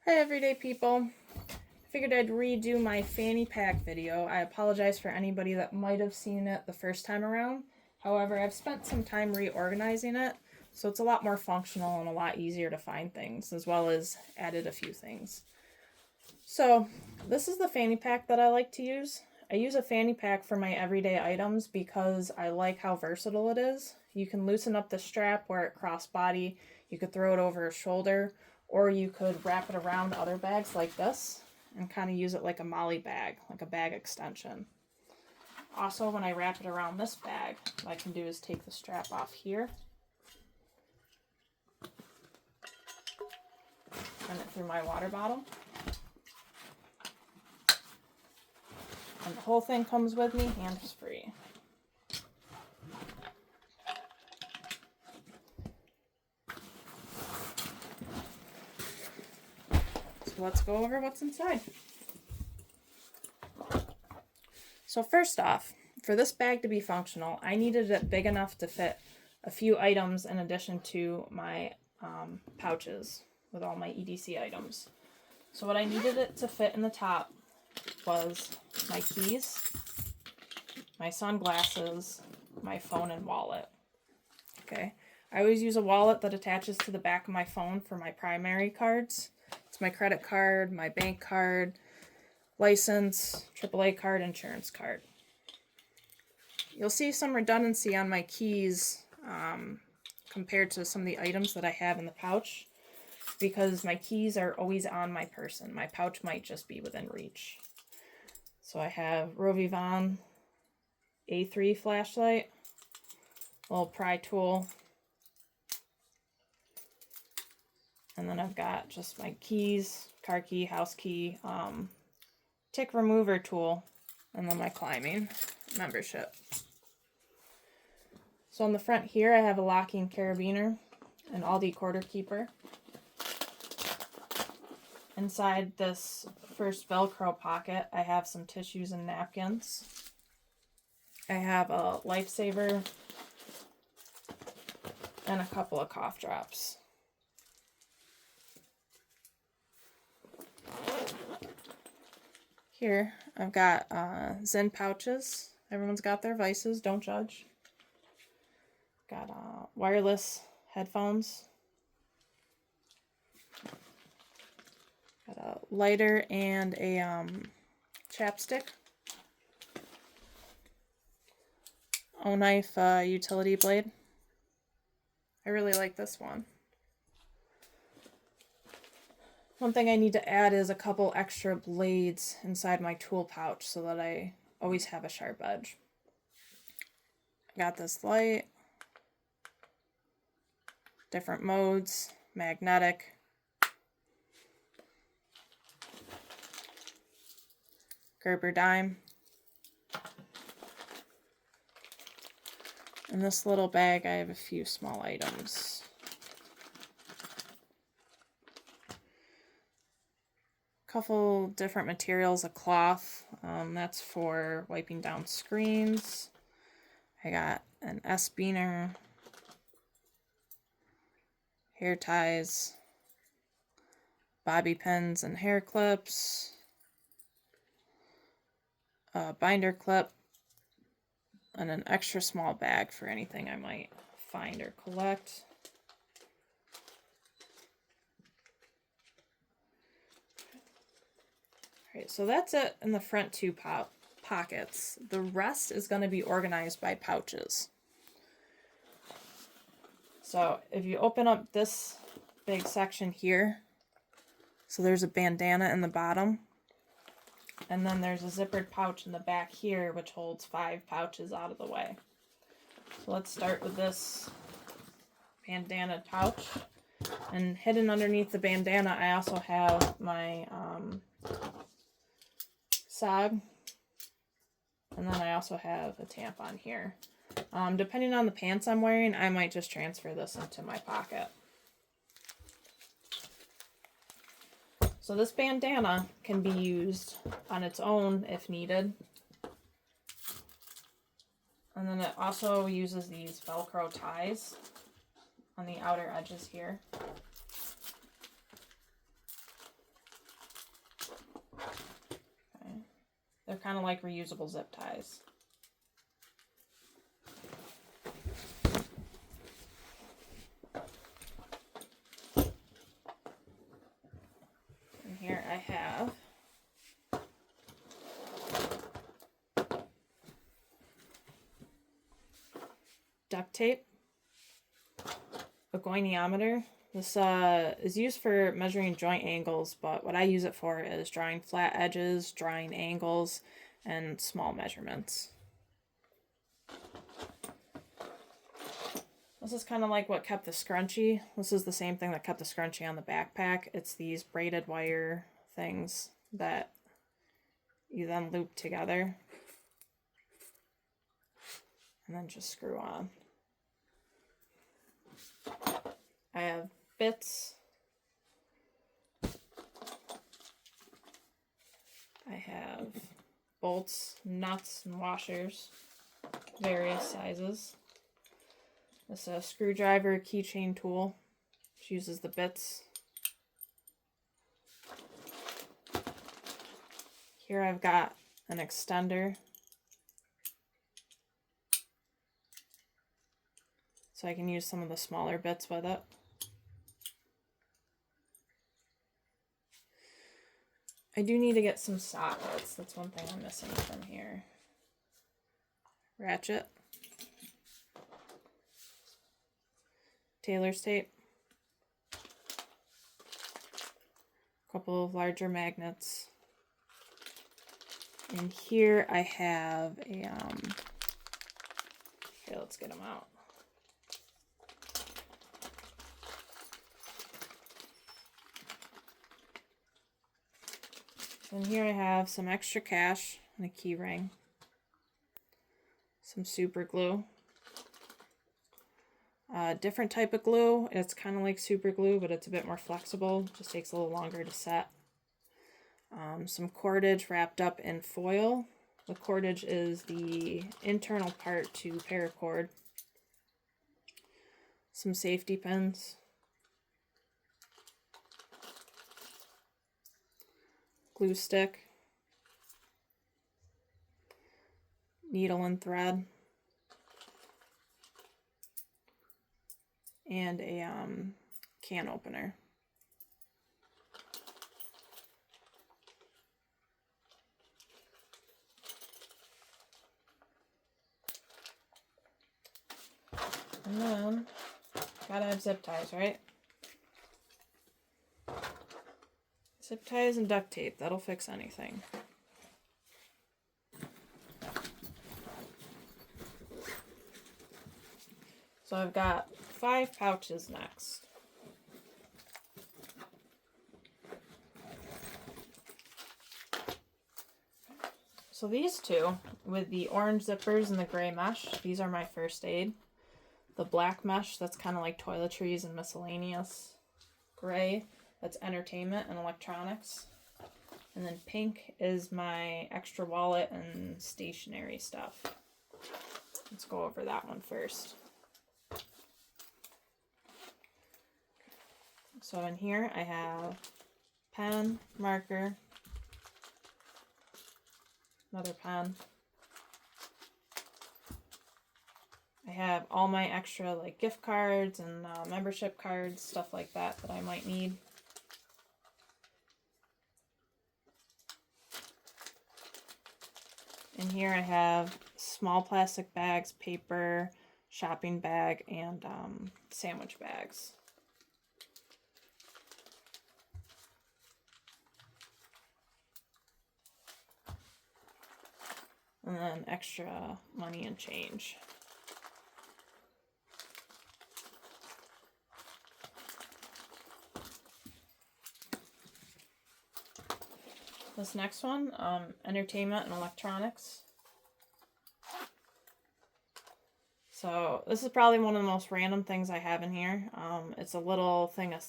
Hi everyday people. I figured I'd redo my fanny pack video. I apologize for anybody that might have seen it the first time around. However, I've spent some time reorganizing it, so it's a lot more functional and a lot easier to find things, as well as added a few things. So, this is the fanny pack that I like to use. I use a fanny pack for my everyday items because I like how versatile it is. You can loosen up the strap, wear it crossbody, you could throw it over a shoulder, or you could wrap it around other bags like this and kind of use it like a molly bag, like a bag extension. Also, when I wrap it around this bag, what I can do is take the strap off here, run it through my water bottle, and the whole thing comes with me hands-free. So let's go over what's inside. So first off, for this bag to be functional, I needed it big enough to fit a few items in addition to my pouches with all my EDC items. So what I needed it to fit in the top was my keys, my sunglasses, my phone, and wallet. Okay, I always use a wallet that attaches to the back of my phone for my primary cards. It's my credit card, my bank card, license, AAA card, insurance card. You'll see some redundancy on my keys compared to some of the items that I have in the pouch because my keys are always on my person. My pouch might just be within reach. So I have Rovivon A3 flashlight, little pry tool, and then I've got just my keys, car key, house key, tick remover tool, and then my climbing membership. So on the front here, I have a locking carabiner, an Aldi quarter keeper. Inside this first Velcro pocket, I have some tissues and napkins. I have a lifesaver and a couple of cough drops. Here, I've got Zen pouches. Everyone's got their vices, don't judge. Got wireless headphones. Got a lighter and a chapstick. O-Knife utility blade. I really like this one. One thing I need to add is a couple extra blades inside my tool pouch so that I always have a sharp edge. I got this light, different modes, magnetic, Gerber dime. In this little bag, I have a few small items. Couple different materials, a cloth, that's for wiping down screens. I got an S-beaner, hair ties, bobby pins and hair clips, a binder clip, and an extra small bag for anything I might find or collect. Alright, so that's it in the front two pockets. The rest is going to be organized by pouches. So if you open up this big section here, so there's a bandana in the bottom, and then there's a zippered pouch in the back here which holds 5 pouches out of the way. So let's start with this bandana pouch. And hidden underneath the bandana I also have my SOG, and then I also have a tampon here. Depending on the pants I'm wearing, I might just transfer this into my pocket. So this bandana can be used on its own if needed. And then it also uses these Velcro ties on the outer edges here. They're kind of like reusable zip ties. And here I have duct tape, a goniometer. This is used for measuring joint angles, but what I use it for is drawing flat edges, drawing angles, and small measurements. This is kind of like what kept the scrunchie. This is the same thing that kept the scrunchie on the backpack. It's these braided wire things that you then loop together and then just screw on. I have bits. I have bolts, nuts, and washers, various sizes. This is a screwdriver keychain tool, which uses the bits. Here I've got an extender, so I can use some of the smaller bits with it. I do need to get some sockets. That's one thing I'm missing from here. Ratchet. Tailor's tape. A couple of larger magnets. And here I have a, okay, let's get them out. And here I have some extra cash and a key ring, some super glue, different type of glue. It's kind of like super glue, but it's a bit more flexible. Just takes a little longer to set. Some cordage wrapped up in foil. The cordage is the internal part to paracord. Some safety pins. Glue stick, needle and thread, and a can opener. And then, gotta have zip ties, right? Zip ties and duct tape, that'll fix anything. So I've got 5 pouches next. So these two, with the orange zippers and the gray mesh, these are my first aid. The black mesh, that's kind of like toiletries and miscellaneous. Gray, that's entertainment and electronics. And then pink is my extra wallet and stationery stuff. Let's go over that one first. So in here I have pen, marker, another pen. I have all my extra like gift cards and membership cards, stuff like that that I might need. In here I have small plastic bags, paper, shopping bag, and sandwich bags. And then extra money and change. This next one, entertainment and electronics. So this is probably one of the most random things I have in here. It's a little thing of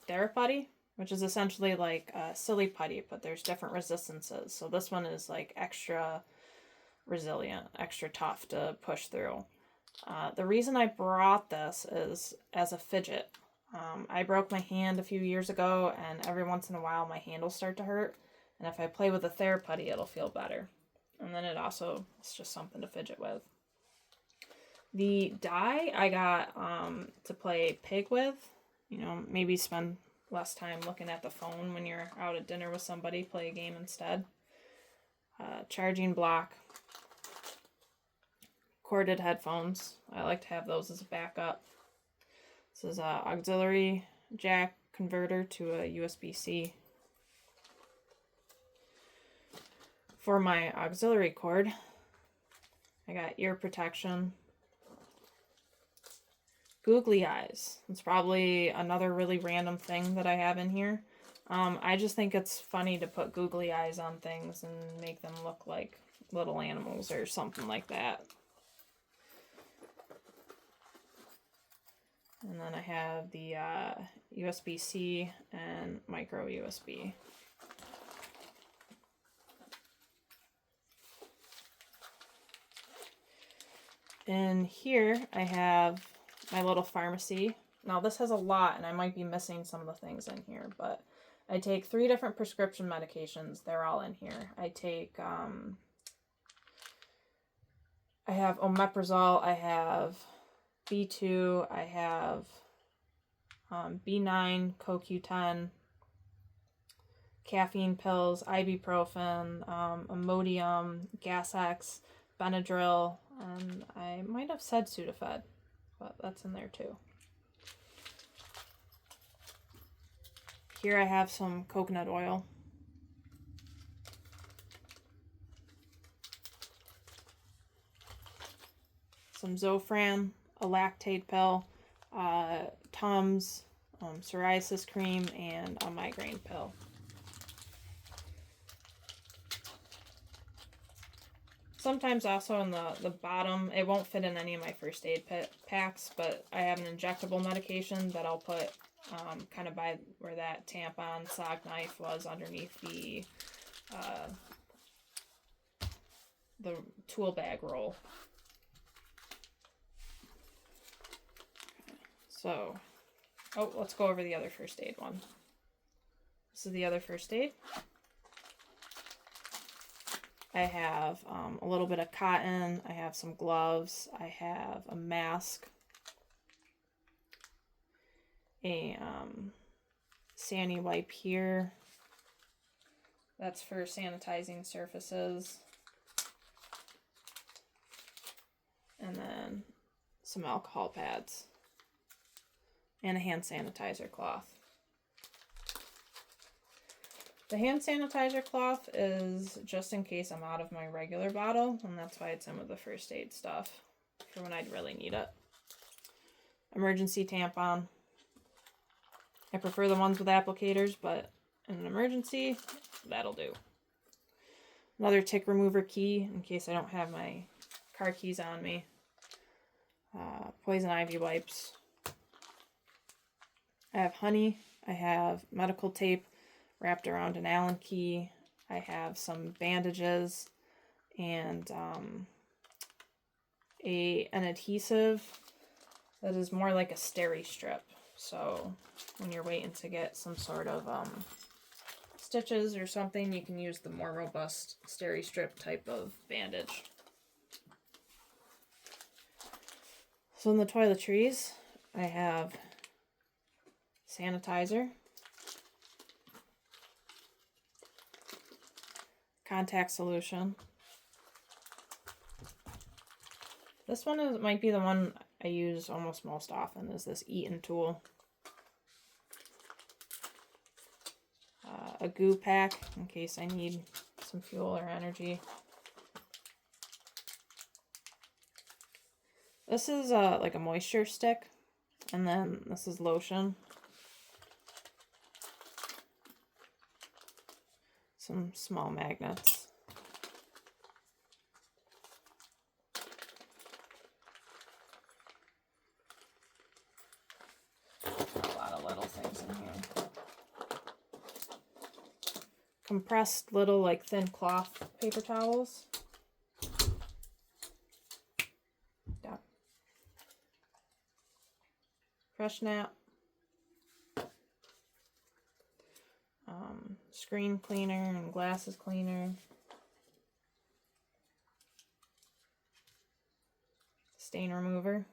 Theraputty, which is essentially like silly putty, but there's different resistances. So this one is like extra resilient, extra tough to push through. The reason I brought this is as a fidget. I broke my hand a few years ago, and every once in a while my handles start to hurt. And if I play with a Theraputty, it'll feel better. And then it's just something to fidget with. The die I got to play Pig with. You know, maybe spend less time looking at the phone when you're out at dinner with somebody. Play a game instead. Charging block. Corded headphones. I like to have those as a backup. This is an auxiliary jack converter to a USB-C. For my auxiliary cord, I got ear protection. Googly eyes. It's probably another really random thing that I have in here. I just think it's funny to put googly eyes on things and make them look like little animals or something like that. And then I have the USB-C and micro USB. In here, I have my little pharmacy. Now, this has a lot, and I might be missing some of the things in here, but I take 3 different prescription medications. They're all in here. I take, I have omeprazole, I have B2, I have B9, CoQ10, caffeine pills, ibuprofen, Imodium, Gas-X, Benadryl, and I might have said Sudafed, but that's in there too. Here I have some coconut oil. Some Zofran, a lactate pill, Tums, psoriasis cream, and a migraine pill. Sometimes also in the bottom, it won't fit in any of my first aid packs, but I have an injectable medication that I'll put kind of by where that tampon sock knife was underneath the tool bag roll. So, let's go over the other first aid one. This is the other first aid. I have a little bit of cotton, I have some gloves, I have a mask, a Sani wipe here, that's for sanitizing surfaces, and then some alcohol pads, and a hand sanitizer cloth. The hand sanitizer cloth is just in case I'm out of my regular bottle, and that's why it's in with the first aid stuff, for when I'd really need it. Emergency tampon. I prefer the ones with applicators, but in an emergency, that'll do. Another tick remover key, in case I don't have my car keys on me. Poison ivy wipes. I have honey. I have medical tape wrapped around an Allen key. I have some bandages and an adhesive that is more like a steri strip. So when you're waiting to get some sort of stitches or something, you can use the more robust steri strip type of bandage. So in the toiletries, I have sanitizer, contact solution. This one might be the one I use almost most often, is this Eaton tool. A goo pack in case I need some fuel or energy. This is like a moisture stick, and then this is lotion. Some small magnets. A lot of little things in here. Compressed little like thin cloth paper towels. Yeah. Fresh nap. screen cleaner and glasses cleaner, stain remover,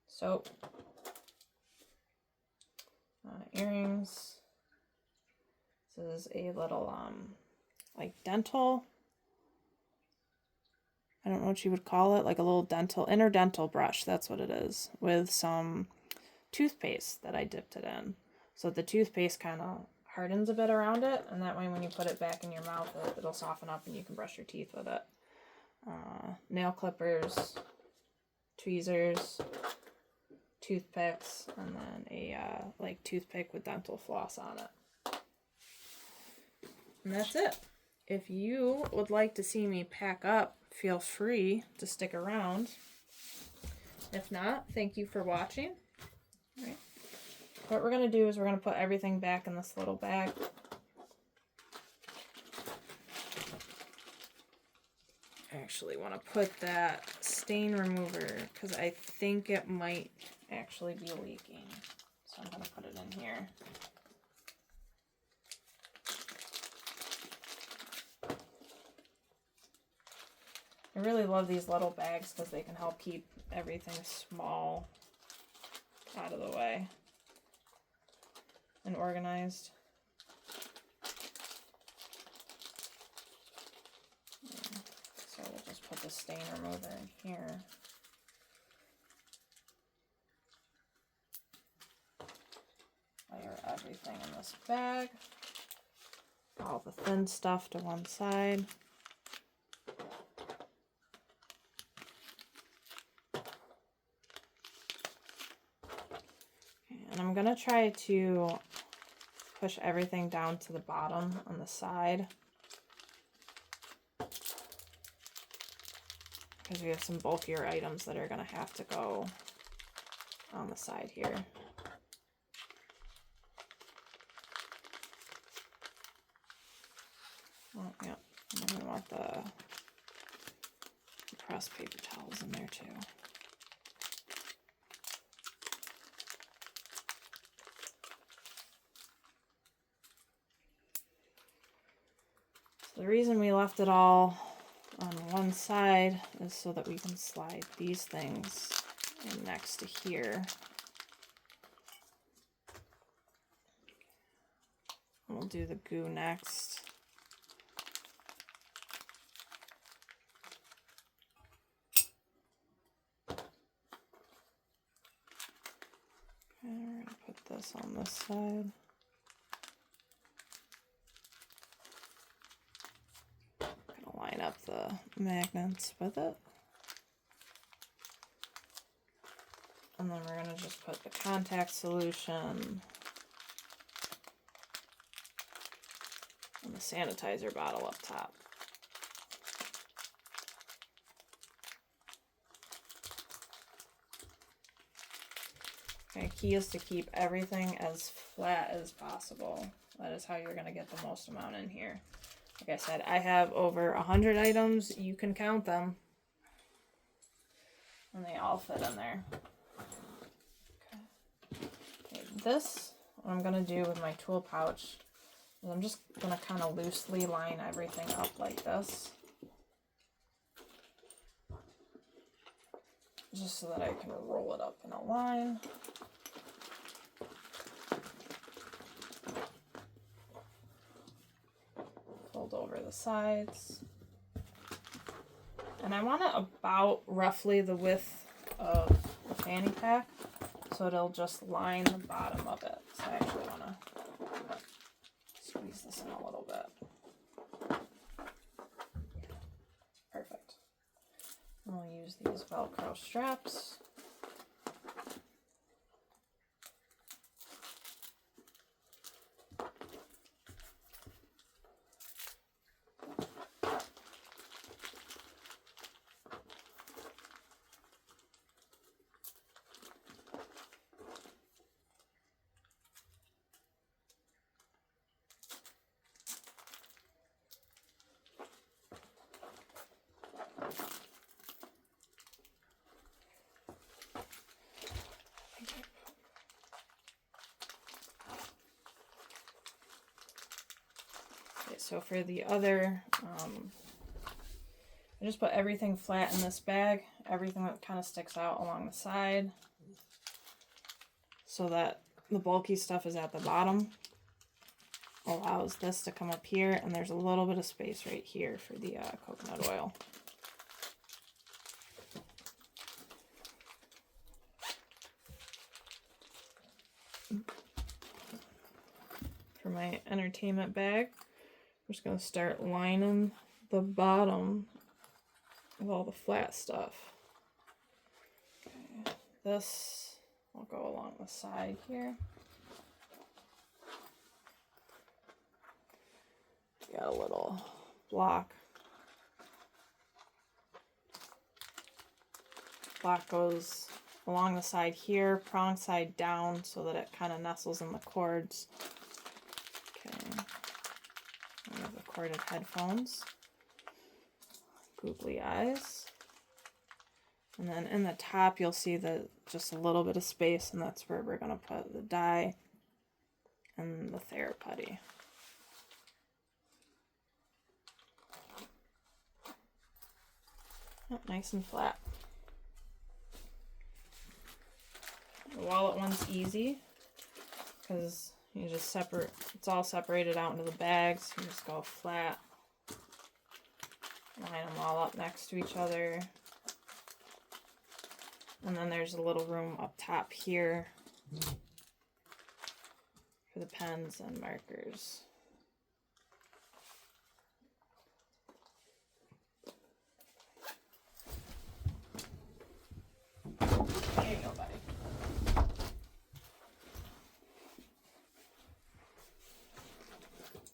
soap, earrings. This is a little like dental, I don't know what you would call it, like a little inner dental brush, that's what it is, with some toothpaste that I dipped it in. So the toothpaste kind of hardens a bit around it, and that way when you put it back in your mouth, it'll soften up and you can brush your teeth with it. Nail clippers, tweezers, toothpicks, and then a like toothpick with dental floss on it. And that's it. If you would like to see me pack up, feel free to stick around. If not, thank you for watching. All right. What we're going to do is we're going to put everything back in this little bag. I actually want to put that stain remover because I think it might actually be leaking. So I'm going to put it in here. I really love these little bags because they can help keep everything small out of the way and organized. So we'll just put the stain remover in here. Layer everything in this bag. All the thin stuff to one side. And I'm going to try to push everything down to the bottom on the side, because we have some bulkier items that are going to have to go on the side here. Oh, yeah, and then we want the pressed paper towels in there too. The reason we left it all on one side is so that we can slide these things in next to here. We'll do the goo next. Okay, we're going to put this on this side. Line up the magnets with it. And then we're going to just put the contact solution and the sanitizer bottle up top. Okay, key is to keep everything as flat as possible. That is how you're going to get the most amount in here. Like I said, I have over 100 items. You can count them. And they all fit in there. Okay, this, what I'm going to do with my tool pouch, is I'm just going to kind of loosely line everything up like this. Just so that I can roll it up in a line. Fold over the sides. And I want it about roughly the width of the fanny pack, so it'll just line the bottom of it. So I actually want to squeeze this in a little bit. Perfect. And we'll use these Velcro straps. Alright, so for the other, I just put everything flat in this bag, everything that kind of sticks out along the side, so that the bulky stuff is at the bottom. Allows this to come up here, and there's a little bit of space right here for the coconut oil. For my entertainment bag, I'm just going to start lining the bottom with all the flat stuff. Okay. This will go along the side here. Got a little block. Block goes along the side here, prong side down so that it kind of nestles in the cords. Okay. We have the corded headphones. Googly eyes. And then in the top you'll see just a little bit of space, and that's where we're going to put the dye and the Theraputty. Oh, nice and flat. The wallet one's easy because you just separate, it's all separated out into the bags. You just go flat, line them all up next to each other. And then there's a little room up top here for the pens and markers. There you go, buddy.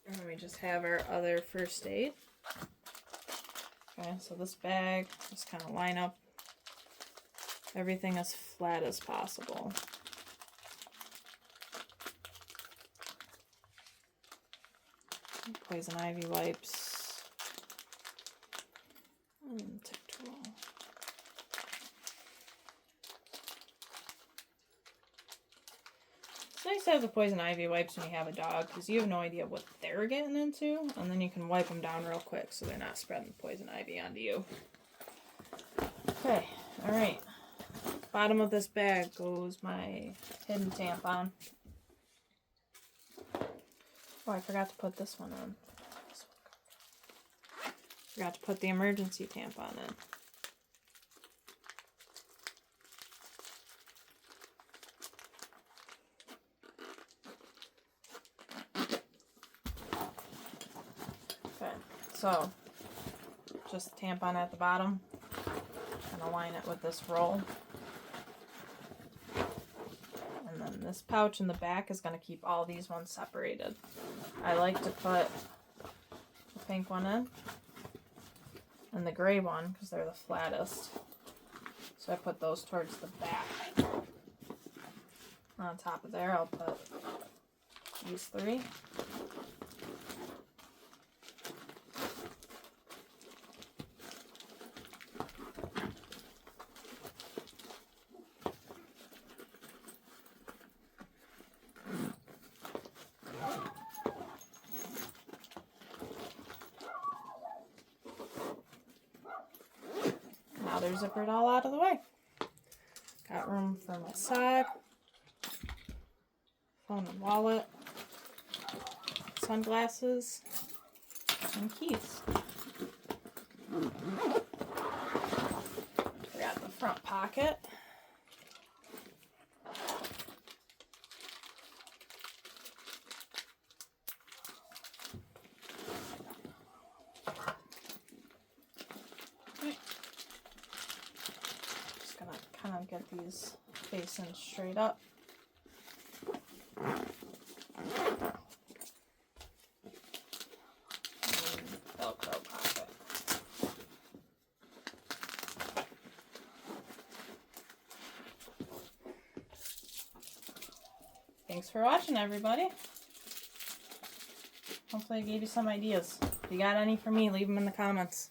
And then we just have our other first aid. Okay, so this bag, just kind of line up everything as flat as possible. Poison ivy wipes. And tip tool. It's nice to have the poison ivy wipes when you have a dog, because you have no idea what they're getting into, and then you can wipe them down real quick so they're not spreading the poison ivy onto you. Okay, alright. Bottom of this bag goes my hidden tampon. Oh, I forgot to put this one on. Forgot to put the emergency tampon in. Okay, so just tampon at the bottom. And align it with this roll. And then this pouch in the back is going to keep all these ones separated. I like to put the pink one in and the gray one because they're the flattest. So I put those towards the back. On top of there I'll put these three. Now they're zippered all out of the way. Got room for my sock, phone and wallet, sunglasses, and keys. We got the front pocket. Just gonna kind of get these facing straight up. Velcro pocket. Thanks for watching, everybody. Hopefully I gave you some ideas. If you got any for me, leave them in the comments.